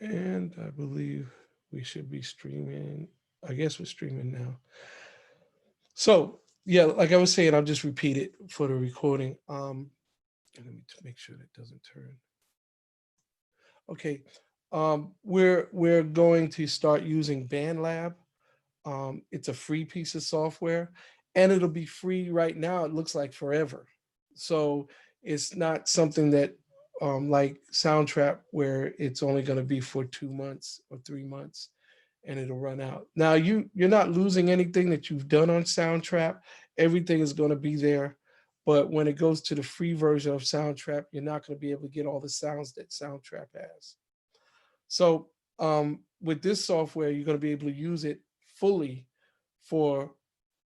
And I believe we should be streaming. I guess we're streaming now. So yeah, like I was saying, I'll just repeat it for the recording. And let me make sure that doesn't turn. Okay. We're going to start using BandLab. It's a free piece of software, and it'll be free right now. It looks like forever. So it's not something that like Soundtrap where it's only going to be for 2 months or 3 months and it'll run out. Now you're not losing anything that you've done on Soundtrap. Everything is going to be there. But when it goes to the free version of Soundtrap, you're not going to be able to get all the sounds that Soundtrap has. So with this software, you're going to be able to use it fully for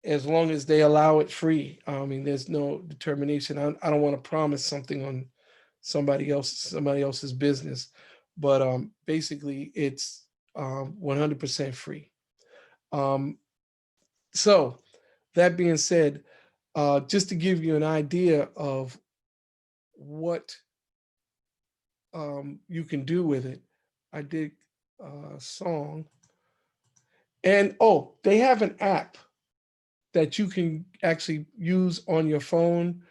as long as they allow it free. I mean, there's no determination. I don't want to promise something on somebody else's business, but basically it's 100% free. Um, so that being said, just to give you an idea of what you can do with it, I did a song, and oh, they have an app that you can actually use on your phone,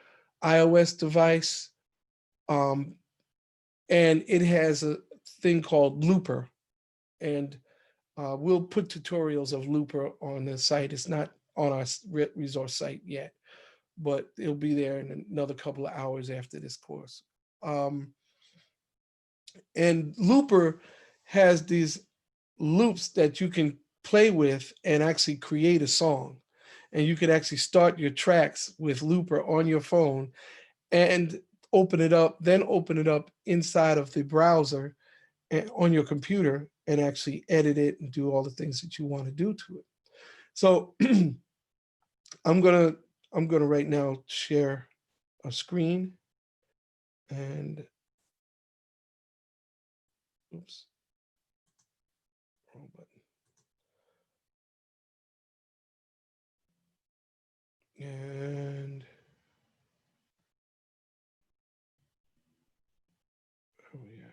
iOS device, um, and it has a thing called Looper, and we'll put tutorials of Looper on the site. It's not on our resource site yet, but it'll be there in another couple of hours after this course. Um, and Looper has these loops that you can play with and actually create a song. And you could actually start your tracks with Looper on your phone and then open it up inside of the browser and on your computer and actually edit it and do all the things that you want to do to it. So I'm gonna I'm gonna right now share a screen and oops, wrong button. And oh yeah.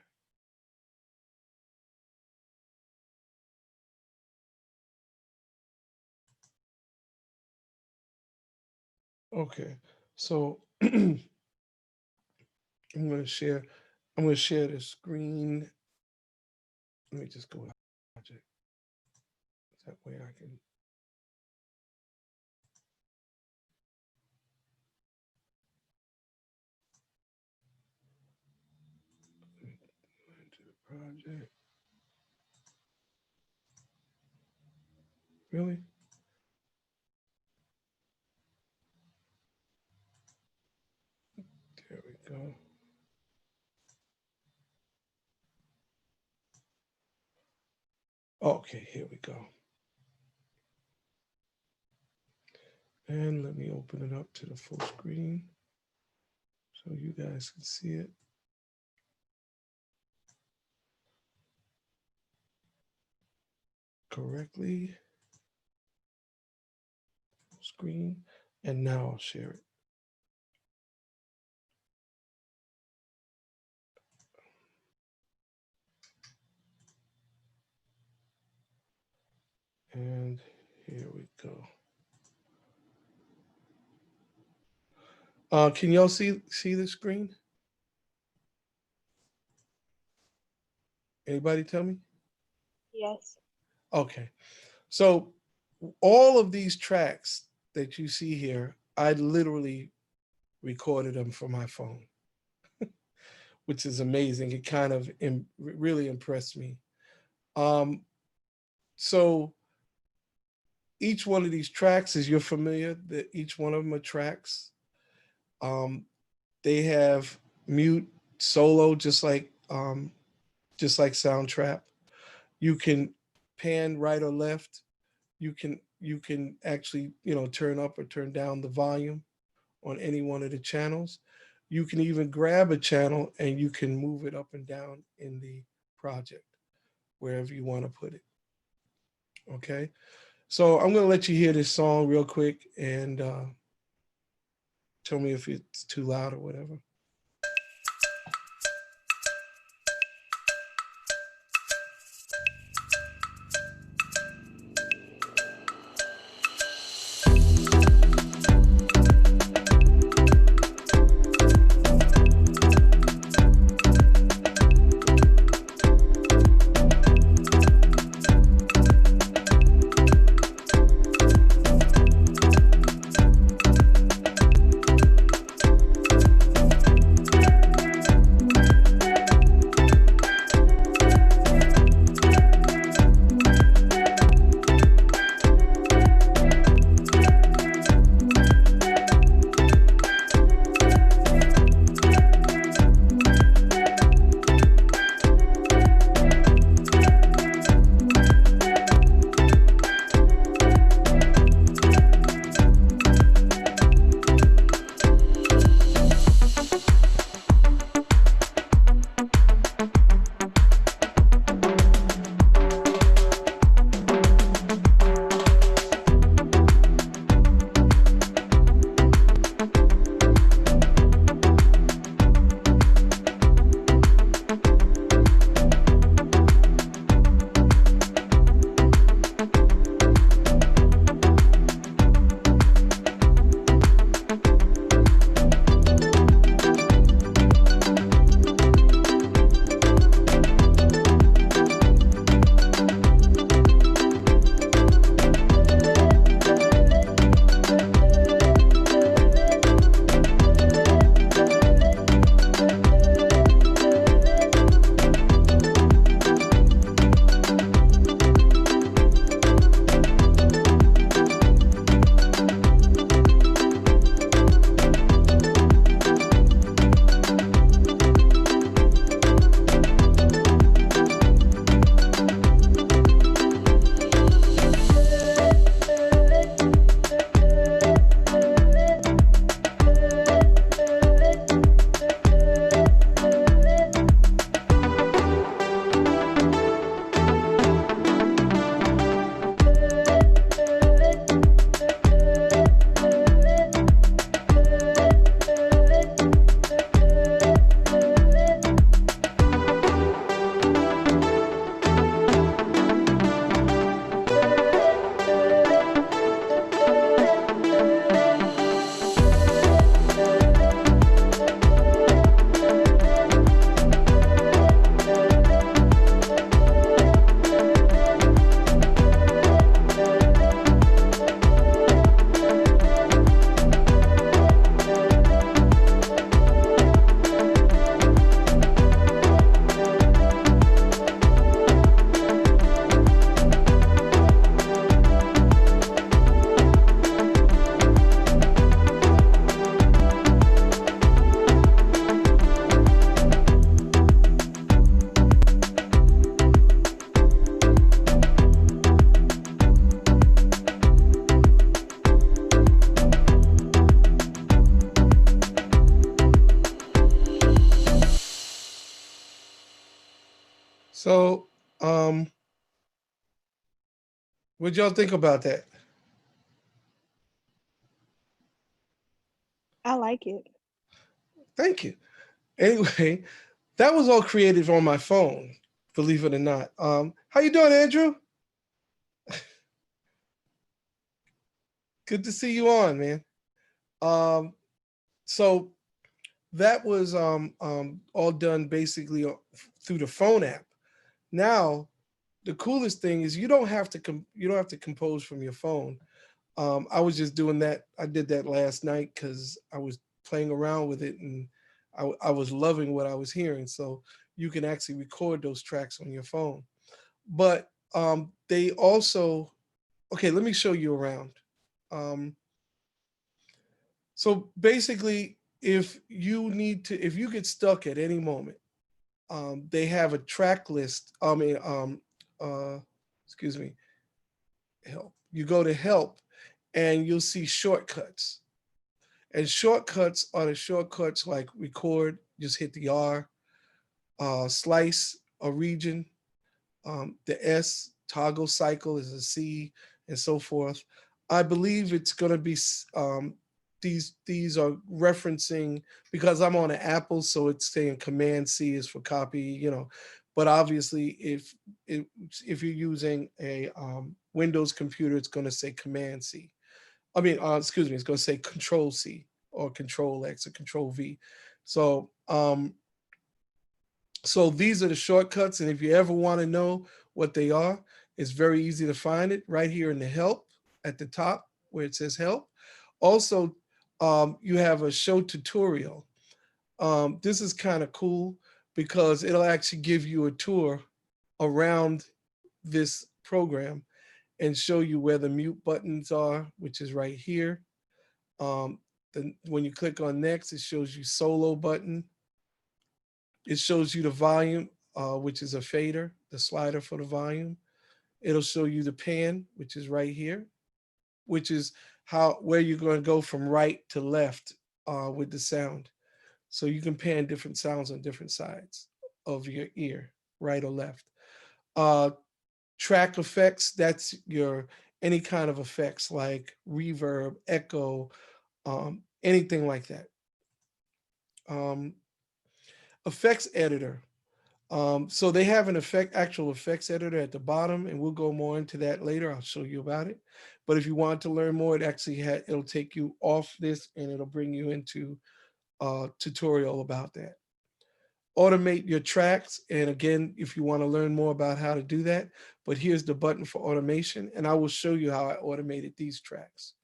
Okay. So I'm gonna share I'm gonna share the screen. Let me just go to project. That way I can go into the project. Really? There we go. Okay, here we go. And let me open it up to the full screen so you guys can see it correctly. Full screen. And now I'll share it. And here we go. Can y'all see the screen? Anybody tell me? Yes. Okay. So all of these tracks that you see here, I literally recorded them from my phone, which is amazing. It kind of really impressed me. Um, so each one of these tracks, as you're familiar, that each one of them are tracks. Um, they have mute, solo, just like Soundtrap. You can pan right or left. You can actually turn up or turn down the volume on any one of the channels. You can even grab a channel and you can move it up and down in the project wherever you want to put it. Okay, so I'm gonna let you hear this song real quick and tell me if it's too loud or whatever. So, what y'all think about that? I like it. Thank you. Anyway, that was all created on my phone, believe it or not. How you doing, Andrew? Good to see you on, man. Um, so that was all done basically through the phone app. Now, the coolest thing is you don't have to compose from your phone. I was just doing that. I did that last night because I was playing around with it and I was loving what I was hearing. So you can actually record those tracks on your phone. But they also, okay, let me show you around. Um, so basically, if you get stuck at any moment, they have a track list. Uh, excuse me, help. You go to help and you'll see shortcuts. And shortcuts are the shortcuts like record, just hit the R, slice a region, the S, toggle cycle is a C, and so forth. I believe it's going to be these are referencing because I'm on an Apple, so it's saying Command C is for copy, you know. But obviously, if if you're using a Windows computer, it's going to say Command C. I mean, excuse me, it's going to say Control C or Control X or Control V. So so these are the shortcuts, and if you ever want to know what they are, it's very easy to find it right here in the help at the top where it says help. Also, you have a show tutorial. This is kind of cool because it'll actually give you a tour around this program and show you where the mute buttons are, which is right here. Then when you click on next, it shows you solo button. It shows you the volume, which is a fader, the slider for the volume. It'll show you the pan, which is right here, which is how where you're going to go from right to left with the sound. So you can pan different sounds on different sides of your ear, right or left. Uh, Track effects, that's your any kind of effects like reverb, echo, anything like that. Um, Effects editor. So they have an actual effects editor at the bottom, and we'll go more into that later. I'll show you about it. But if you want to learn more, it'll take you off this and it'll bring you into a tutorial about that. Automate your tracks, and again, if you want to learn more about how to do that, but here's the button for automation, and I will show you how I automated these tracks.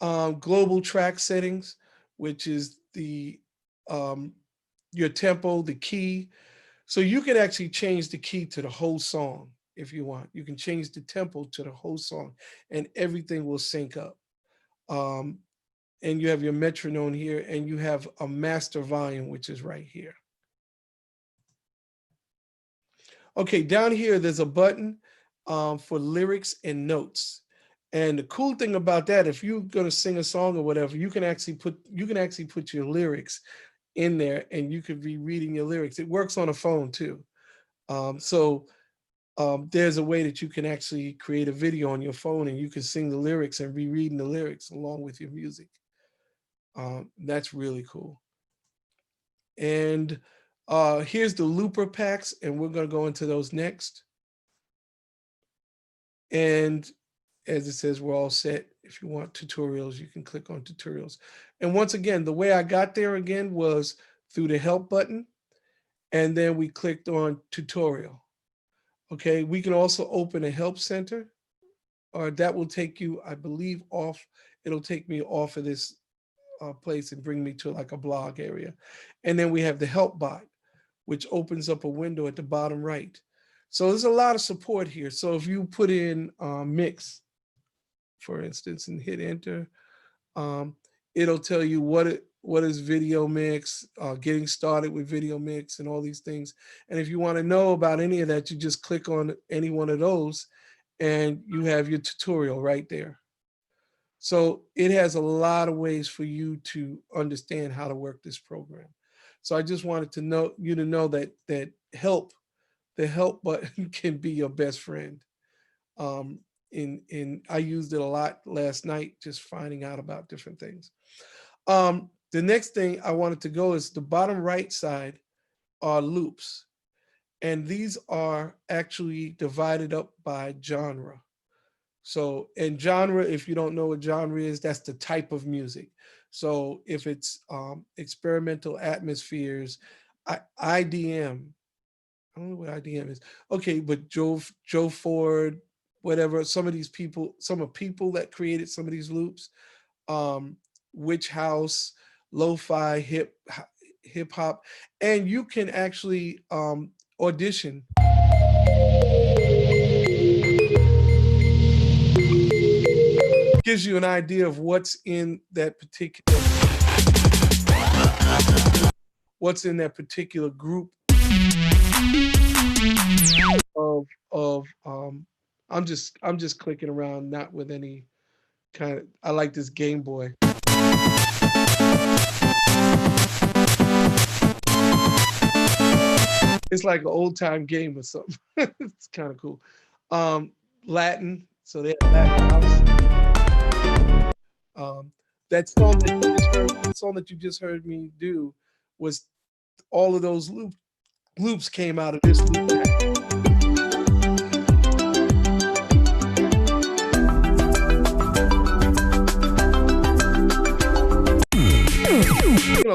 Global track settings, which is the your tempo, the key. So you can actually change the key to the whole song if you want. You can change the tempo to the whole song, and everything will sync up. Um, and you have your metronome here, and you have a master volume, which is right here. Okay, down here, there's a button for lyrics and notes. And the cool thing about that, if you're gonna sing a song or whatever, you can actually put your lyrics in there, and you could be reading your lyrics. It works on a phone too. So there's a way that you can actually create a video on your phone, and you can sing the lyrics and be reading the lyrics along with your music. That's really cool. And here's the looper packs, and we're gonna go into those next. And as it says, we're all set. If you want tutorials, you can click on tutorials. And once again, the way I got there again was through the help button, and then we clicked on tutorial. Okay, we can also open a help center, or that will take you, I believe, off. It'll take me off of this place and bring me to like a blog area. And then we have the help bot, which opens up a window at the bottom right. So there's a lot of support here. So if you put in mix, for instance, and hit enter, um, it'll tell you what is video mix, getting started with video mix, and all these things. And if you want to know about any of that, you just click on any one of those, and you have your tutorial right there. So it has a lot of ways for you to understand how to work this program. So I just wanted to know that the help button can be your best friend. In I used it a lot last night, just finding out about different things. The next thing I wanted to go is the bottom right side are loops. And these are actually divided up by genre. So, and genre, if you don't know what genre is, that's the type of music. So if it's experimental atmospheres, IDM, I don't know what IDM is. Okay, but Joe Ford, whatever, some of these people, some of people that created some of these loops, um, Witch House, lo-fi, hip hop, and you can actually audition. Gives you an idea of what's in that particular group of I'm just clicking around, not with any kind of. I like this Game Boy. It's like an old time game or something. It's kind of cool. Latin, so they have Latin house. That song that you just heard me do was all of those loops came out of this loop pack.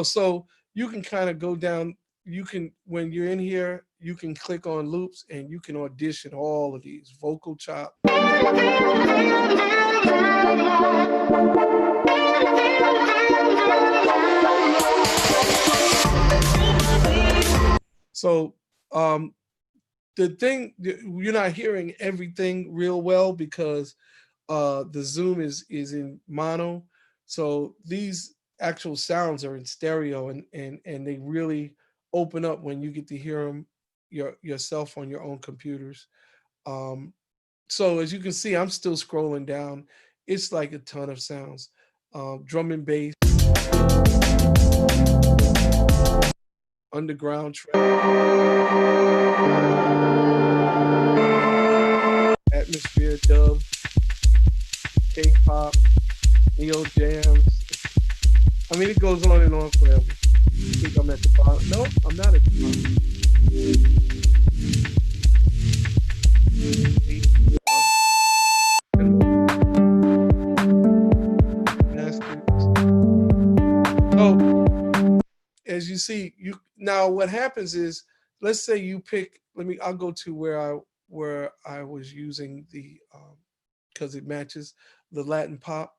So you can kind of go down, you can, when you're in here, you can click on loops and you can audition all of these vocal chop. So the thing, you're not hearing everything real well because the Zoom is in mono. So these actual sounds are in stereo, and they really open up when you get to hear them yourself on your own computers. So as you can see, I'm still scrolling down. It's like a ton of sounds. Drum and bass, underground track, atmosphere, dub, K-pop, neo jams. I mean, it goes on and on forever. I think I'm at the bottom. No, I'm not at the bottom. So, as you see, now what happens is, let's say you pick. I'll go to where I was using the because it matches the Latin pop.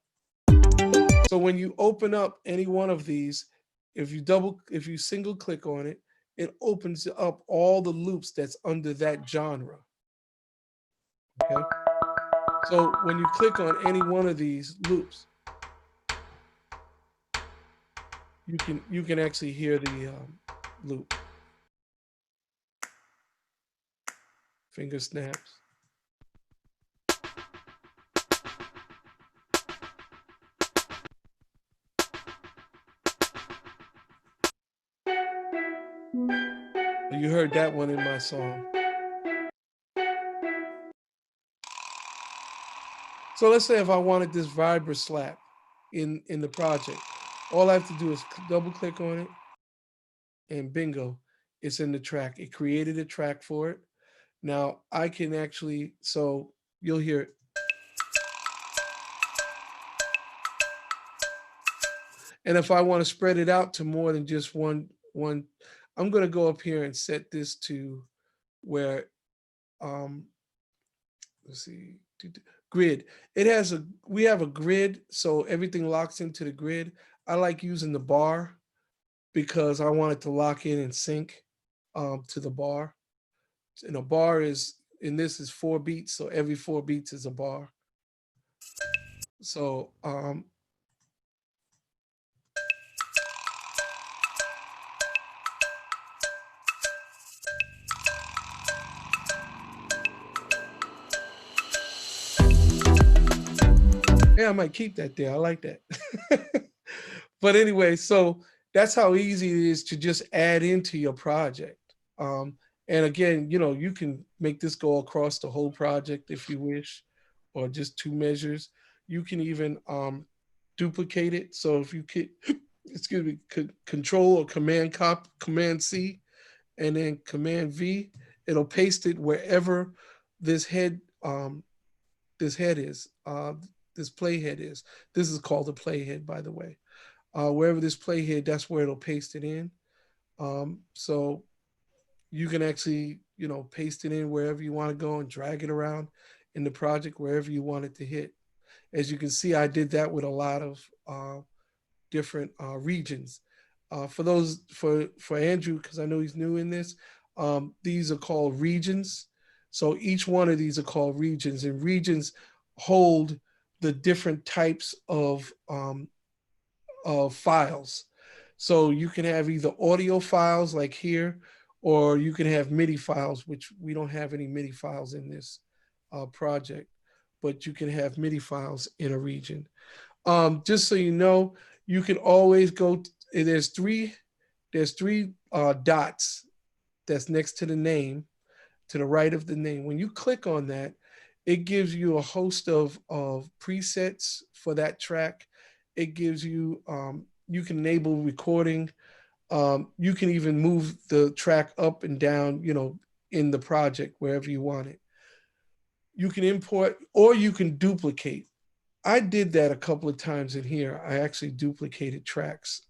So when you open up any one of these, if you single click on it, it opens up all the loops that's under that genre. Okay. So when you click on any one of these loops, you can actually hear the loop. Finger snaps. You heard that one in my song. So let's say if I wanted this vibra slap in the project, all I have to do is double click on it, and bingo, it's in the track. It created a track for it. Now I can actually, so you'll hear it. And if I want to spread it out to more than just one, I'm going to go up here and set this to where, let's see, grid. We have a grid, so everything locks into the grid. I like using the bar because I want it to lock in and sync to the bar. And a bar is, in this is 4 beats, so every 4 beats is a bar. So yeah, I might keep that there. I like that. But anyway, so that's how easy it is to just add into your project. Um, and again, you can make this go across the whole project if you wish, or just two measures. You can even duplicate it. So if you could, excuse me, control or command C, and then command V, it'll paste it wherever this head um, this head is. This playhead is. This is called a playhead, by the way. Wherever this playhead, that's where it'll paste it in. So you can actually, paste it in wherever you want to go and drag it around in the project wherever you want it to hit. As you can see, I did that with a lot of different regions. For Andrew, because I know he's new in this, these are called regions. So each one of these are called regions, and regions hold the different types of files. So you can have either audio files like here, or you can have MIDI files, which we don't have any MIDI files in this project, but you can have MIDI files in a region. Just so you know, you can always go. There's three dots that's next to the name, to the right of the name. When you click on that, it gives you a host of presets for that track. It gives you you can enable recording. You can even move the track up and down, in the project wherever you want it. You can import or you can duplicate. I did that a couple of times in here. I actually duplicated tracks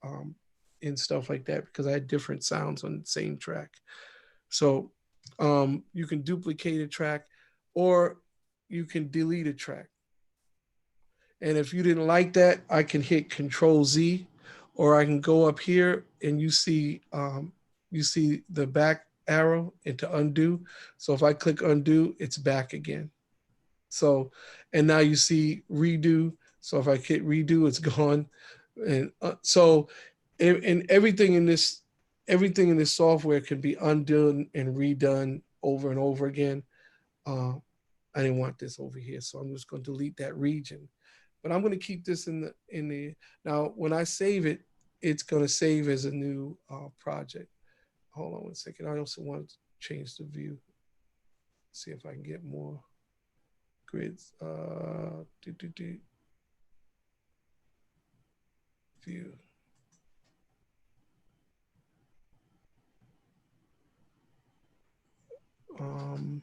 and stuff like that because I had different sounds on the same track. So you can duplicate a track or you can delete a track. And if you didn't like that, I can hit Control Z, or I can go up here and you see the back arrow into undo. So if I click undo, it's back again. So, and now you see redo. So if I hit redo, it's gone. And and everything in this software can be undone and redone over and over again. Uh, I didn't want this over here, so I'm just going to delete that region. But I'm going to keep this in the. Now when I save it, it's going to save as a new project. Hold on 1 second. I also want to change the view. See if I can get more grids. View. Um,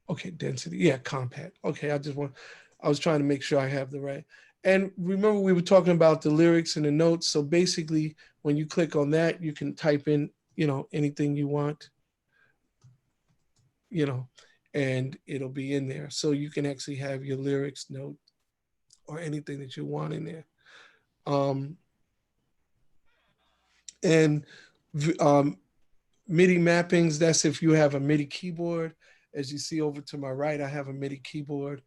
okay, density. Yeah, compact. Okay, I was trying to make sure I have the right. And remember, we were talking about the lyrics and the notes. So basically, when you click on that, you can type in, anything you want, you know, and it'll be in there. So you can actually have your lyrics note or anything that you want in there. Um, and um, MIDI mappings, that's if you have a MIDI keyboard. As you see over to my right, I have a MIDI keyboard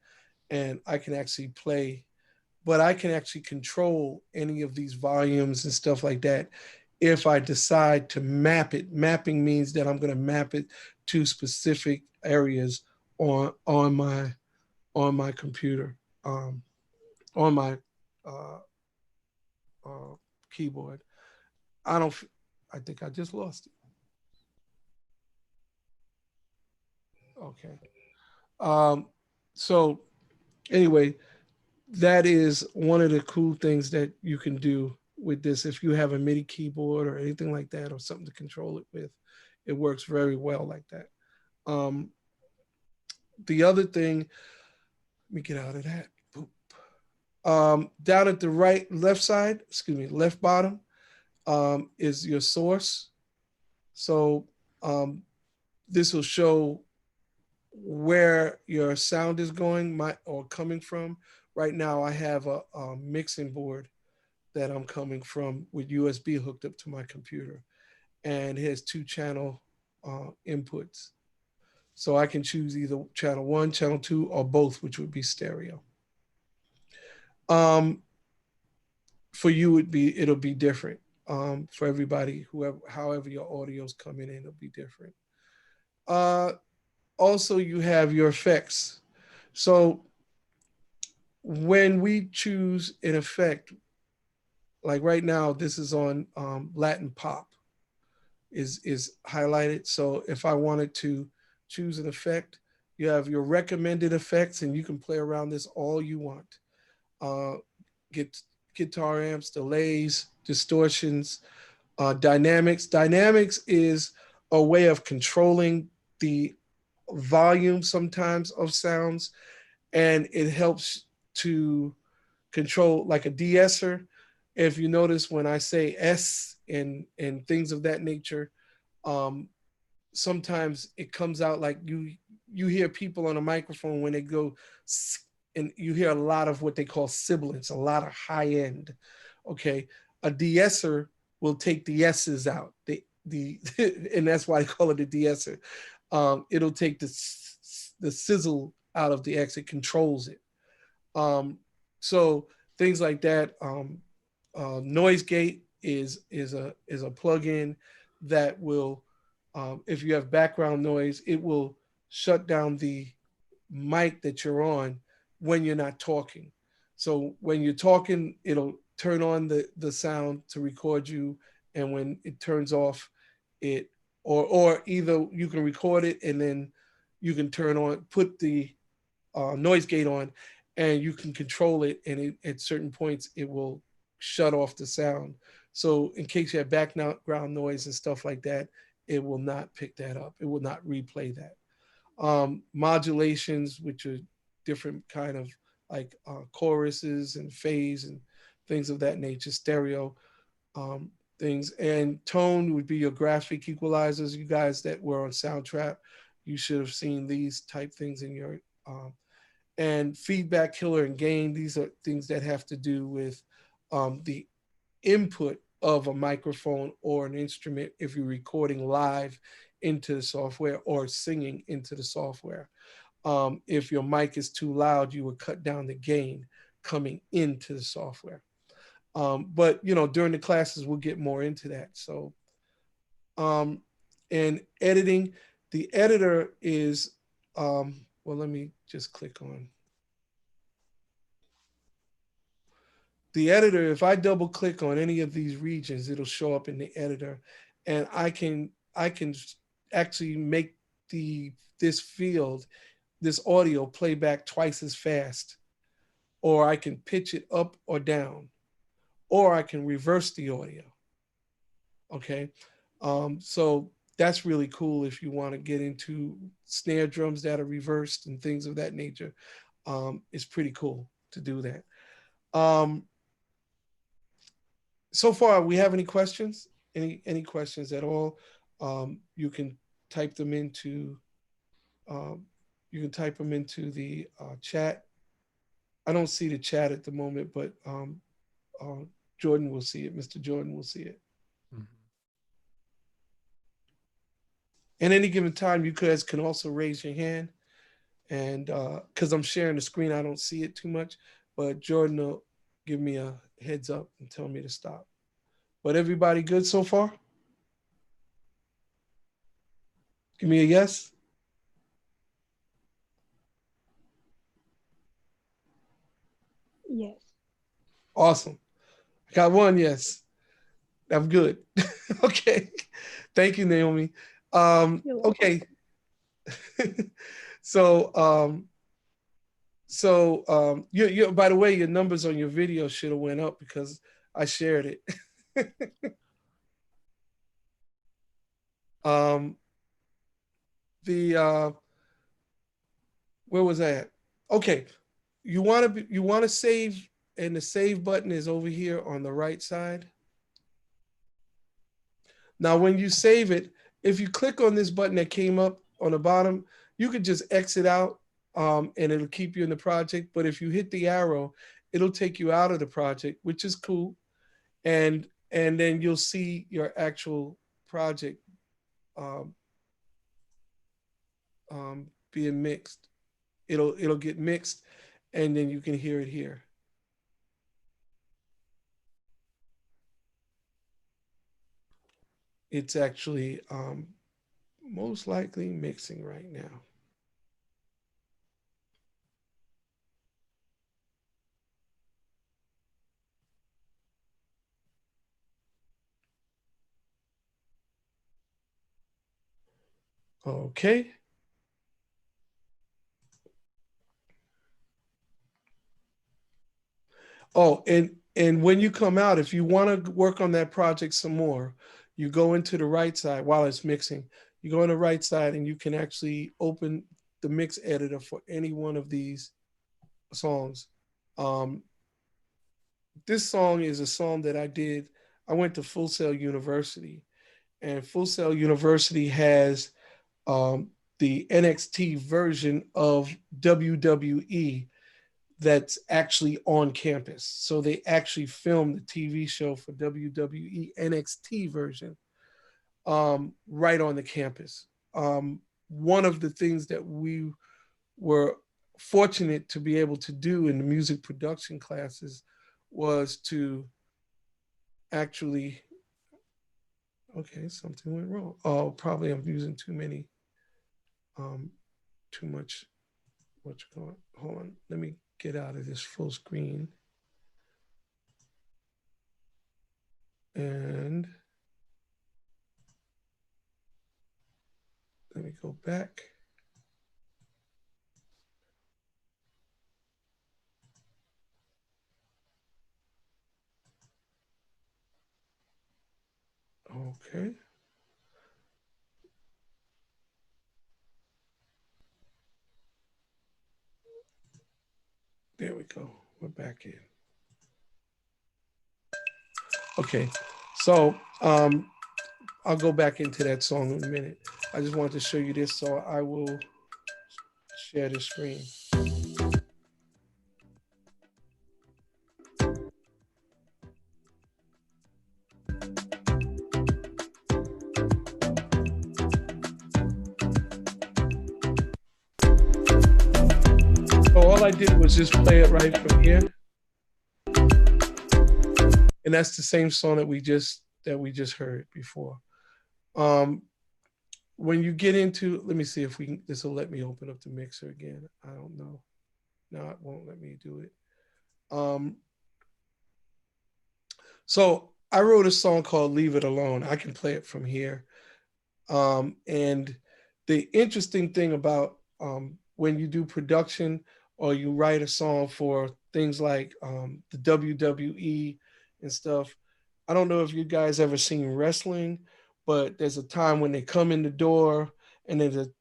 and I can actually play, but I can actually control any of these volumes and stuff like that if I decide to map it. Mapping means that I'm going to map it to specific areas on my computer, on my uh, uh, keyboard. I don't. I think I just lost it. Okay. Um, so anyway, that is one of the cool things that you can do with this. If you have a MIDI keyboard or anything like that, or something to control it with, it works very well like that. Um, the other thing, let me get out of that. Down at the left side, excuse me, left bottom, is your source. So this will show where your sound is going or coming from. Right now, I have a mixing board that I'm coming from with USB hooked up to my computer, and it has two channel inputs. So I can choose either channel one, channel two, or both, which would be stereo. Um, for you, it'll be different. For everybody, however your audio's coming in, it'll be different. Also, you have your effects. So when we choose an effect, like right now, this is on Latin pop is highlighted. So if I wanted to choose an effect, you have your recommended effects, and you can play around this all you want. Uh, get guitar amps, delays, distortions, dynamics. Dynamics is a way of controlling the volume sometimes of sounds, and it helps to control like a de-esser. If you notice when I say S and things of that nature, um, sometimes it comes out like you hear people on a microphone when they go, and you hear a lot of what they call sibilants, a lot of high end. Okay, a de-esser will take the S's out. The and that's why I call it a de-esser. It'll take the sizzle out of the X. It controls it. Um, so things like that. Noise gate is a plugin that will, if you have background noise, it will shut down the mic that you're on when you're not talking. So when you're talking, it'll turn on the sound to record you, and when it turns off, it or either you can record it and then you can turn on, put the noise gate on, and you can control it. And at certain points, it will shut off the sound. So in case you have background noise and stuff like that, it will not pick that up. It will not replay that. Modulations, which are different kind of like choruses and phase and things of that nature, stereo um, things. And tone would be your graphic equalizers. You guys that were on Soundtrap, you should have seen these type things in your and feedback, killer, and gain. These are things that have to do with the input of a microphone or an instrument if you're recording live into the software or singing into the software. If your mic is too loud, you would cut down the gain coming into the software. But during the classes, we'll get more into that. So, um, and editing, the editor is well. Let me just click on the editor. If I double click on any of these regions, it'll show up in the editor, and I can actually make the this field, this audio playback twice as fast, or I can pitch it up or down, or I can reverse the audio. Okay, so that's really cool if you want to get into snare drums that are reversed and things of that nature. It's pretty cool to do that. Um, so far, we have any questions? Any questions at all? You can type them into um, the chat. I don't see the chat at the moment, but uh, Jordan will see it. Mr. Jordan will see it. Mhm. At any given time, you guys can also raise your hand, and because I'm sharing the screen, I don't see it too much. But Jordan will give me a heads up and tell me to stop. But everybody good so far? Give me a yes. Yes. Awesome. I got one yes. I'm good. Okay. Thank you, Naomi. You're welcome. Okay. so you by the way, your numbers on your video should have went up because I shared it. um the where was that? Okay. You want to save, and the save button is over here on the right side. Now, when you save it, if you click on this button that came up on the bottom, you could just exit out, and it'll keep you in the project. But if you hit the arrow, it'll take you out of the project, which is cool. And then you'll see your actual project um, being mixed. It'll get mixed, and then you can hear it here. It's actually most likely mixing right now. Okay. Oh, and when you come out, if you want to work on that project some more, you go into the right side while it's mixing. You go on the right side and you can actually open the mix editor for any one of these songs. Um, this song is a song that I did. I went to Full Sail University, and Full Sail University has um, the NXT version of WWE that's actually on campus. So they actually filmed the TV show for WWE NXT version right on the campus. One of the things that we were fortunate to be able to do in the music production classes was to actually, okay, something went wrong. Oh, probably I'm using too much. What's going? Hold on, let me get out of this full screen. And let me go back. Okay. There we go. We're back in. Okay. So I'll go back into that song in a minute. I just wanted to show you this, so I will share the screen. So all I did was just play it right from here. And that's the same song that we just heard before. When you get into, let me see if this will let me open up the mixer again. I don't know. No, it won't let me do it. So I wrote a song called Leave It Alone. I can play it from here. And the interesting thing about when you do production or you write a song for things like the WWE and stuff, I don't know if you guys ever seen wrestling, but there's a time when they come in the door, and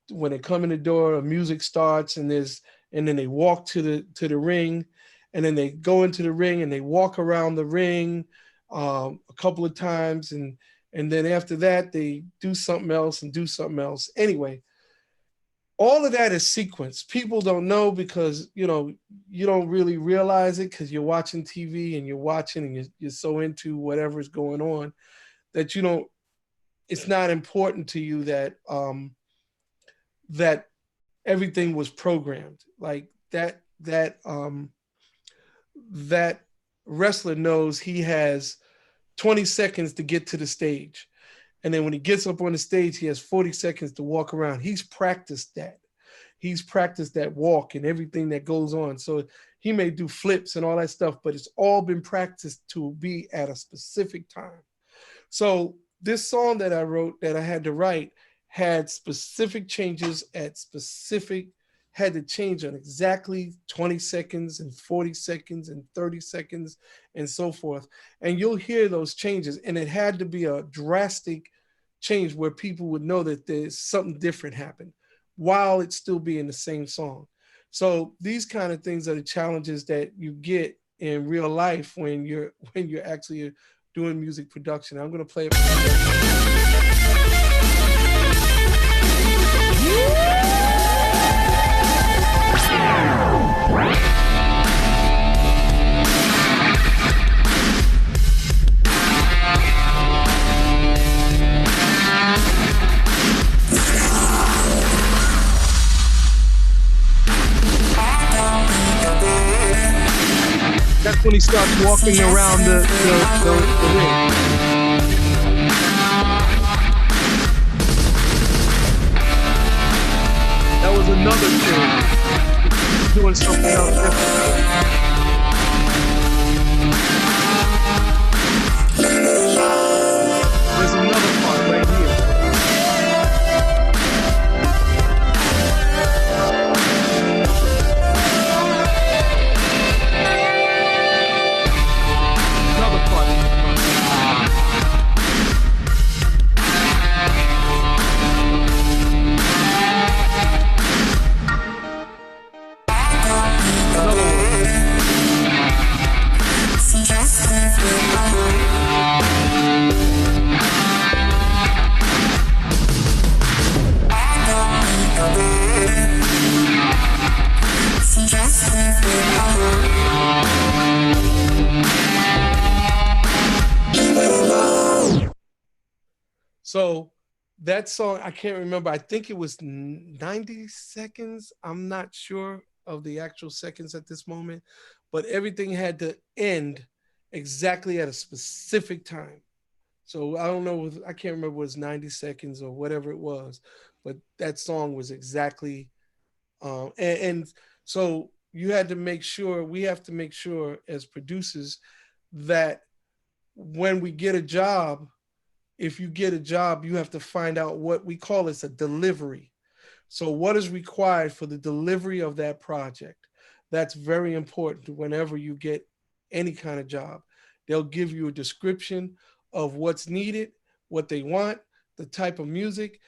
when they come in the door, music starts, and then they walk to the ring, and then they go into the ring and they walk around the ring a couple of times, and then after that they do something else and do something else. Anyway, all of that is sequence. People don't know because you don't really realize it because you're watching TV and you're so into whatever's going on that you don't. It's not important to you that that everything was programmed like that. That wrestler knows he has 20 seconds to get to the stage. And then when he gets up on the stage, he has 40 seconds to walk around. He's practiced that. He's practiced that walk and everything that goes on. So he may do flips and all that stuff, but it's all been practiced to be at a specific time. So this song that I wrote, that I had to write, had specific changes had to change on exactly 20 seconds and 40 seconds and 30 seconds and so forth. And you'll hear those changes. And it had to be a drastic change where people would know that there's something different happened while it's still being the same song. So these kind of things are the challenges that you get in real life when you're actually doing music production. I'm going to play it. That's when he starts walking around the ring. That was another thing. Doing something else different. There's another part right here. So that song, I can't remember. I think it was 90 seconds. I'm not sure of the actual seconds at this moment, but everything had to end exactly at a specific time. So I don't know, I can't remember if it was 90 seconds or whatever it was, but that song was exactly, and so you had to make sure, we have to make sure as producers that when we get a job, if you get a job, you have to find out what we call as a delivery. So, what is required for the delivery of that project? That's very important whenever you get any kind of job. They'll give you a description of what's needed, what they want, the type of music,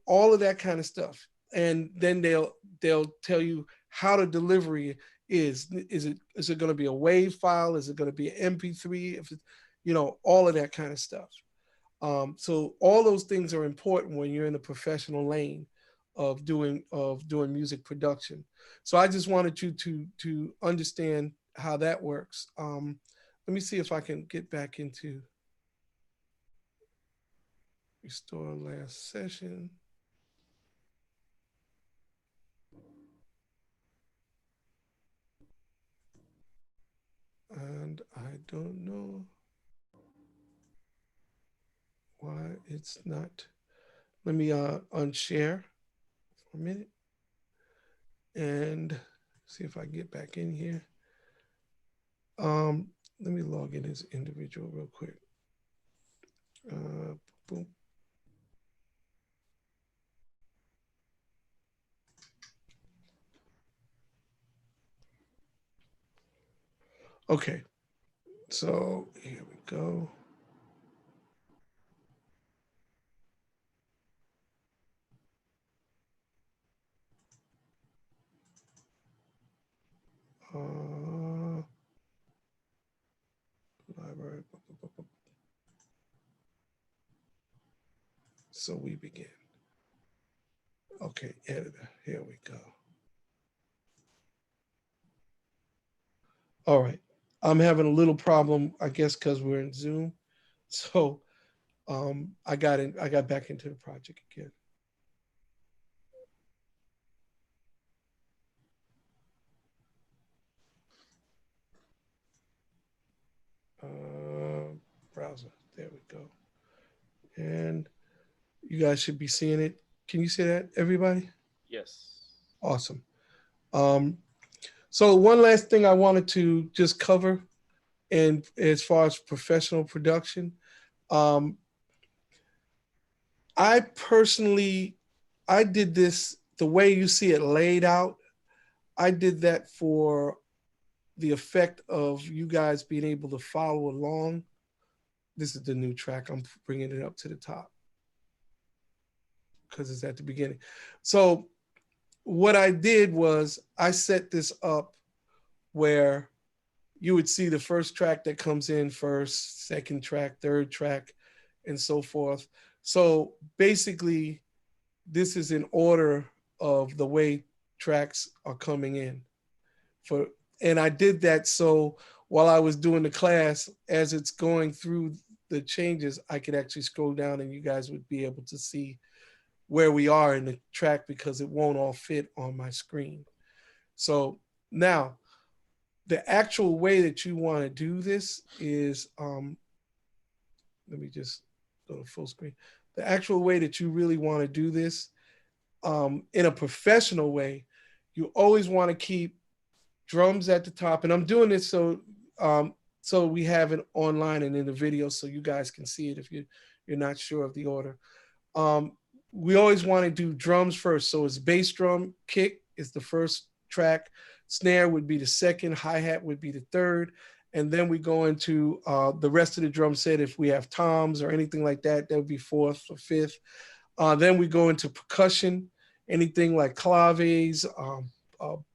all of that kind of stuff. And then they'll tell you how the delivery is. Is it going to be a wave file? Is it going to be an MP3? If it's, all of that kind of stuff. So all those things are important when you're in the professional lane of doing music production. So I just wanted you to understand how that works. Let me see if I can get back into restore last session. And I don't know why it's not. Let me unshare for a minute and see if I get back in here. Let me log in as individual real quick. Boom. Okay, so here we go. Library. So we begin. Okay, editor. Here we go. All right. I'm having a little problem, I guess, because we're in Zoom. So I got back into the project again. Browser. There we go. And you guys should be seeing it. Can you see that, everybody? Yes. Awesome. Um, so one last thing I wanted to just cover, and as far as professional production, um, I personally, I did this the way you see it laid out. I did that for the effect of you guys being able to follow along. This is the new track. I'm bringing it up to the top because it's at the beginning. So what I did was I set this up where you would see the first track that comes in first, second track, third track, and so forth. So basically, this is in order of the way tracks are coming in. For and I did that so while I was doing the class, as it's going through the changes, I could actually scroll down and you guys would be able to see where we are in the track because it won't all fit on my screen. So now the actual way that you want to do this is let me just go to full screen. The actual way that you really want to do this in a professional way, you always want to keep drums at the top. And I'm doing this so we have it online and in the video so you guys can see it if you're not sure of the order. Um, we always want to do drums first. So it's bass drum, kick is the first track, snare would be the second, hi-hat would be the third, and then we go into the rest of the drum set. If we have toms or anything like that, that would be fourth or fifth. Then we go into percussion, anything like claves,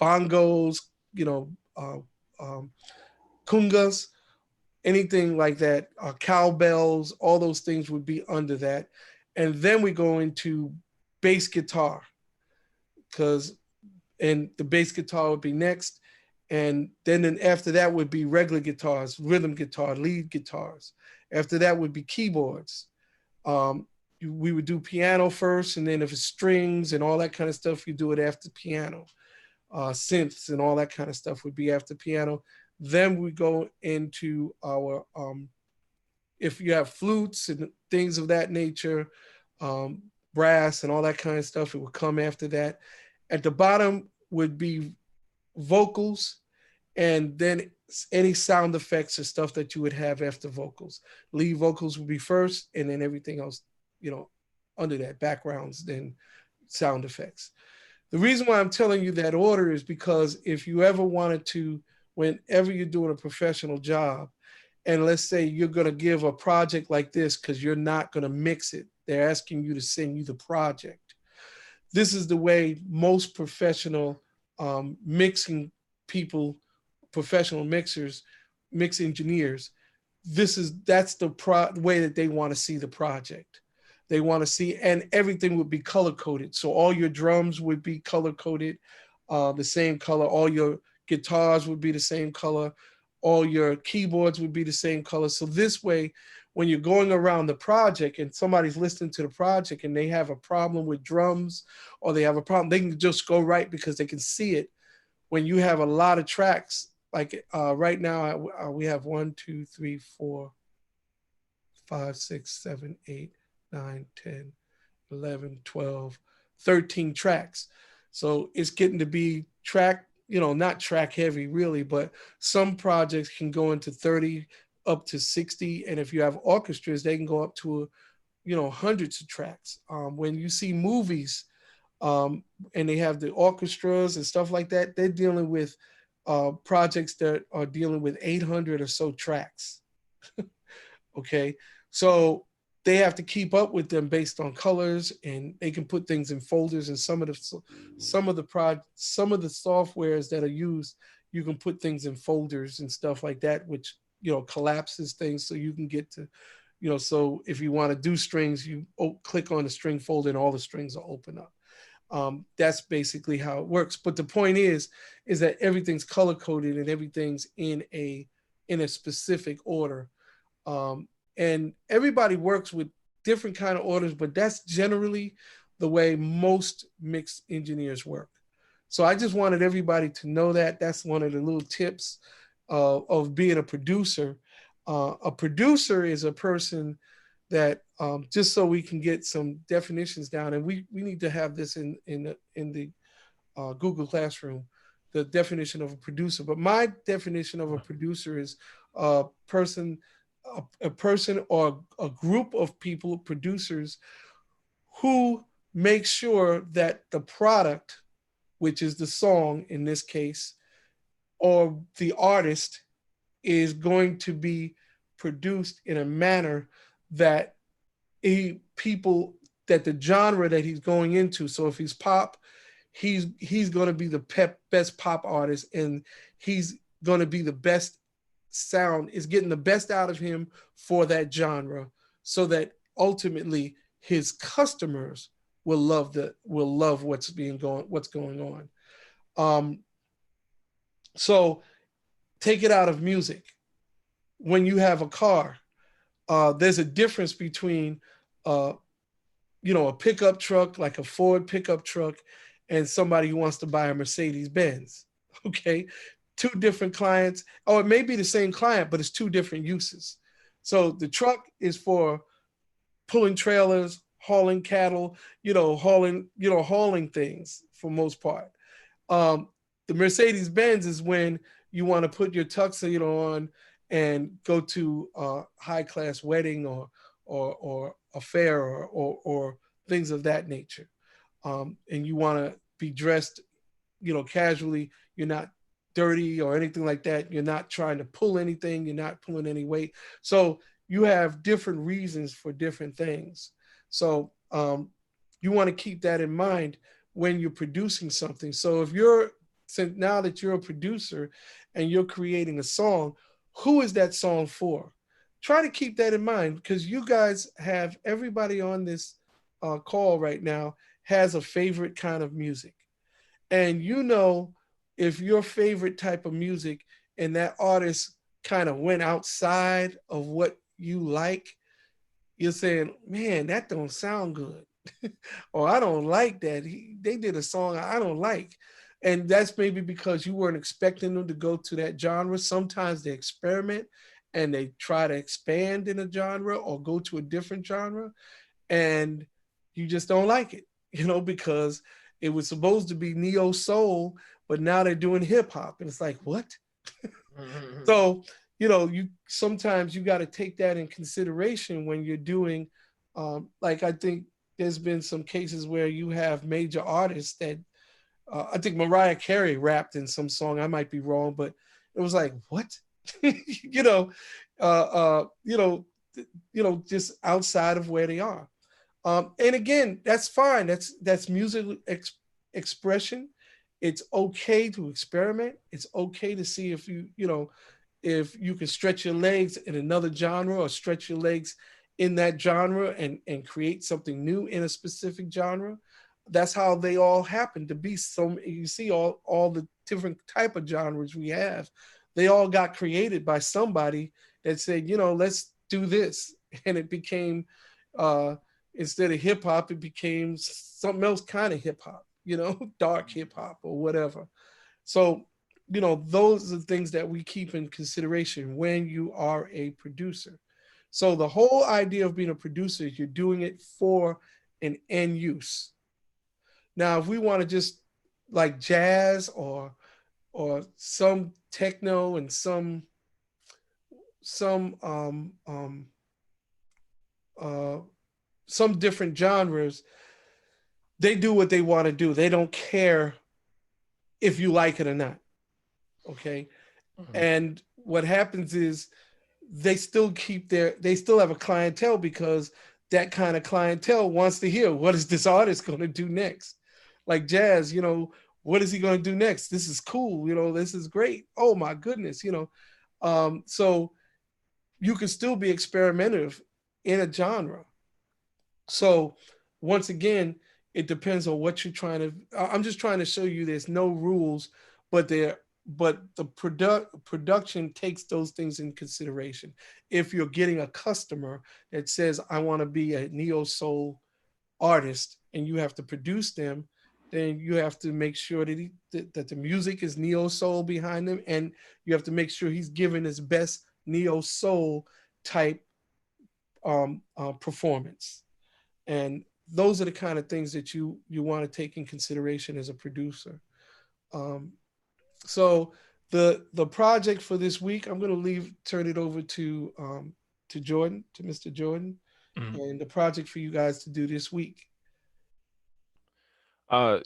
bongos, you know, kungas, anything like that, cowbells, all those things would be under that. And then we go into bass guitar, and the bass guitar would be next. And then after that would be regular guitars, rhythm guitar, lead guitars. After that would be keyboards. we would do piano first, and then if it's strings and all that kind of stuff, you do it after piano. Synths and all that kind of stuff would be after piano. Then we go into our if you have flutes and things of that nature, um, brass and all that kind of stuff, it would come after that. At the bottom would be vocals, and then any sound effects or stuff that you would have after vocals. Lead vocals would be first, and then everything else, you know, under that, backgrounds, then sound effects. The reason why I'm telling you that order is because if you ever wanted to, whenever you're doing a professional job, and let's say you're going to give a project like this because you're not going to mix it, they're asking you to send you the project. This is the way most professional mixing people, professional mixers, mix engineers, that's the way that they want to see the project. They want to see, and everything would be color coded. So all your drums would be color coded, the same color. All your guitars would be the same color. All your keyboards would be the same color. So this way, when you're going around the project and somebody's listening to the project and they have a problem with drums or they have a problem, they can just go right because they can see it. When you have a lot of tracks, like right now, we have 1, 2, 3, 4, 5, 6, 7, 8, 9, 10, 11, 12, 13 tracks. So it's getting to be track, not track heavy really, but some projects can go into 30 up to 60. And if you have orchestras, they can go up to, hundreds of tracks. When you see movies and they have the orchestras and stuff like that, they're dealing with projects that are dealing with 800 or so tracks. Okay. So they have to keep up with them based on colors, and they can put things in folders. And some of the softwares that are used, you can put things in folders and stuff like that, which collapses things so you can get to, so if you want to do strings, you click on the string folder and all the strings will open up. That's basically how it works. But the point is that everything's color coded and everything's in a specific order. And everybody works with different kind of orders, but that's generally the way most mixed engineers work. So I just wanted everybody to know that. That's one of the little tips of being a producer. A producer is a person that, just so we can get some definitions down, and we need to have this in the Google Classroom, the definition of a producer. But my definition of a producer is a person or a group of people, producers, who make sure that the product, which is the song in this case, or the artist, is going to be produced in a manner that that the genre that he's going into. So if he's pop, he's going to be the best pop artist, and he's going to be the best sound, is getting the best out of him for that genre, so that ultimately his customers will love what's going on. So take it out of music. When you have a car, there's a difference between a pickup truck, like a Ford pickup truck, and somebody who wants to buy a Mercedes Benz. Okay. Two different clients, or it may be the same client, but it's two different uses. So the truck is for pulling trailers, hauling cattle, hauling things for most part. The Mercedes Benz is when you want to put your tuxedo on and go to a high class wedding or a fair or things of that nature. And you want to be dressed, casually. You're not dirty or anything like that. You're not trying to pull anything. You're not pulling any weight. So you have different reasons for different things. So you want to keep that in mind when you're producing something. So now that you're a producer and you're creating a song, who is that song for? Try to keep that in mind, because you guys have, everybody on this call right now has a favorite kind of music. And if your favorite type of music and that artist kind of went outside of what you like, you're saying, man, that don't sound good. Or I don't like that. They did a song I don't like. And that's maybe because you weren't expecting them to go to that genre. Sometimes they experiment and they try to expand in a genre or go to a different genre, and you just don't like it, because it was supposed to be neo soul, but now they're doing hip hop. And it's like, what? So, you sometimes you got to take that in consideration when you're doing, like I think there's been some cases where you have major artists that, I think Mariah Carey rapped in some song. I might be wrong, but it was like, what? you know, uh, uh, you know, just outside of where they are. And again, that's fine. That's music expression. It's okay to experiment. It's okay to see if you can stretch your legs in another genre or stretch your legs in that genre and create something new in a specific genre. That's how they all happen to be. So you see all the different type of genres we have. They all got created by somebody that said, let's do this, and it became, uh, instead of hip hop, it became something else kind of hip hop, dark hip hop or whatever. So, those are things that we keep in consideration when you are a producer. So the whole idea of being a producer is you're doing it for an end use. Now, if we want to just like jazz or some techno and some uh some different genres, they do what they want to do. They don't care if you like it or not. Okay. And what happens is they still have a clientele, because that kind of clientele wants to hear, what is this artist going to do next? Like jazz, what is he going to do next? This is cool. This is great. Oh my goodness. So you can still be experimentative in a genre. So once again, it depends on what you're trying to. I'm just trying to show you there's no rules, but the production takes those things in consideration. If you're getting a customer that says, I want to be a neo soul artist, and you have to produce them, then you have to make sure that the music is neo soul behind them, and you have to make sure he's giving his best neo soul type performance. And those are the kind of things that you want to take in consideration as a producer. Um, so the project for this week, I'm going to turn it over to Jordan, to Mr. Jordan, Mhm. and the project for you guys to do this week.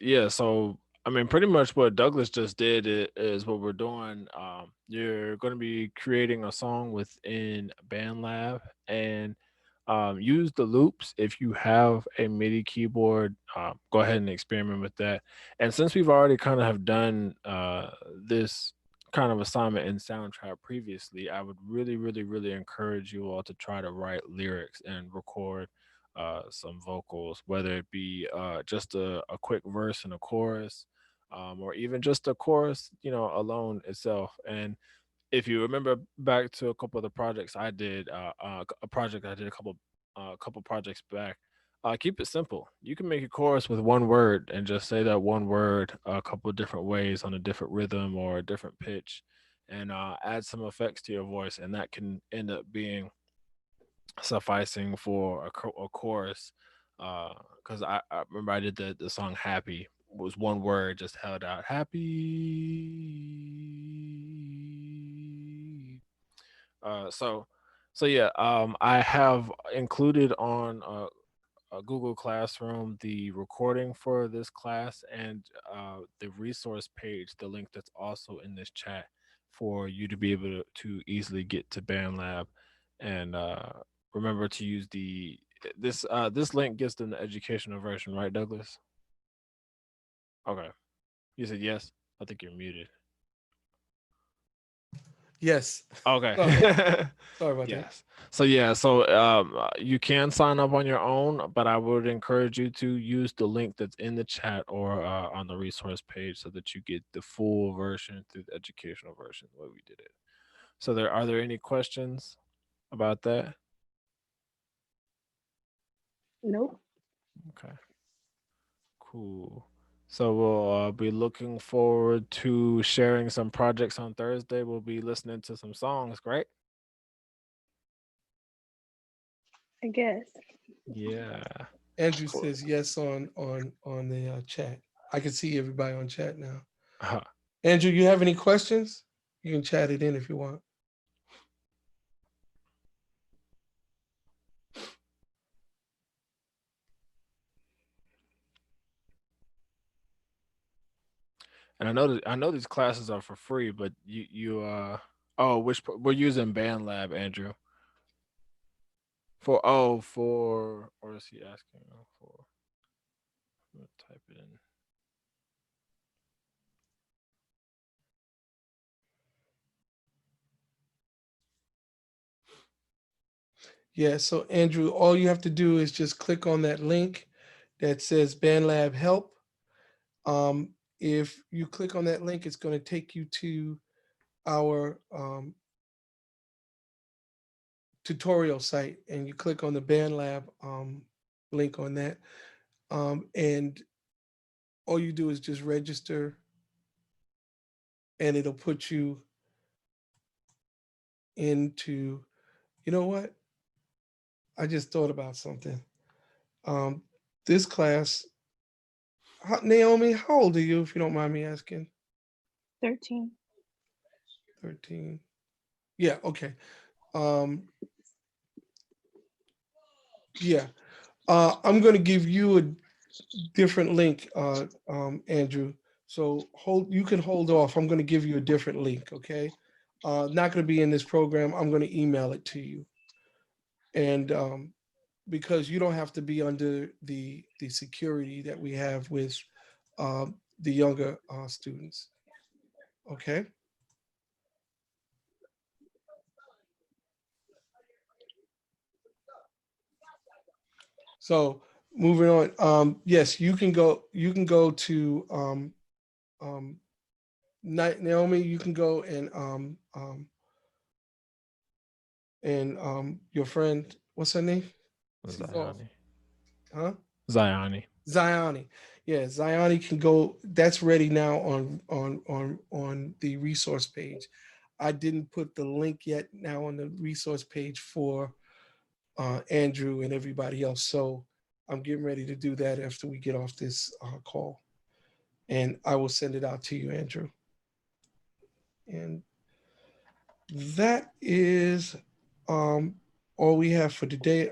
Yeah, so I mean, pretty much what Douglas just did is what we're doing. You're going to be creating a song within BandLab, and use the loops. If you have a MIDI keyboard, go ahead and experiment with that. And since we've already kind of have done this kind of assignment in Soundtrap previously, I would really, really, really encourage you all to try to write lyrics and record some vocals, whether it be just a quick verse and a chorus, or even just a chorus, alone itself. And if you remember back to a couple of the projects I did, a project I did a couple projects back, keep it simple. You can make a chorus with one word and just say that one word a couple of different ways on a different rhythm or a different pitch, and add some effects to your voice, and that can end up being sufficing for a chorus. Because I remember I did the song "Happy" was one word just held out, happy. So yeah, I have included on Google Classroom the recording for this class, and the resource page, the link that's also in this chat, for you to be able to easily get to BandLab. And remember to use this link gets them the educational version, right, Douglas? Okay, you said yes. I think you're muted. Yes. Okay. Sorry. Sorry about that. Yes. So yeah, you can sign up on your own, but I would encourage you to use the link that's in the chat or on the resource page so that you get the full version through the educational version the way we did it. So are there any questions about that? Nope. Okay, cool. So we'll be looking forward to sharing some projects on Thursday. We'll be listening to some songs, right? I guess. Yeah. Andrew Cool. says yes on the chat. I can see everybody on chat now. Uh, Andrew, you have any questions? You can chat it in if you want. and I know these classes are for free, but oh, we're using BandLab, Andrew. For or is he asking for? I'm gonna type it in. Yeah, so Andrew, all you have to do is just click on that link that says BandLab Help. If you click on that link, it's going to take you to our tutorial site, and you click on the BandLab link on that. And all you do is just register, and it'll put you into, you know what? I just thought about something. Um, this class, Naomi, how old are you, if you don't mind me asking? 13. 13. Yeah, okay. Um, yeah. I'm going to give you a different link, Andrew. So you can hold off. I'm going to give you a different link, okay? Not going to be in this program. I'm going to email it to you. And because you don't have to be under the security that we have with the younger students, okay? So moving on. Yes, you can go. You can go to um, Naomi. You can go and your friend. What's her name? She's off. Zioni. Huh? Zioni. Zioni. Yeah, Zioni can go. That's ready now on the resource page. I didn't put the link yet now on the resource page for Andrew and everybody else. So I'm getting ready to do that after we get off this call, and I will send it out to you, Andrew. And that is all we have for today.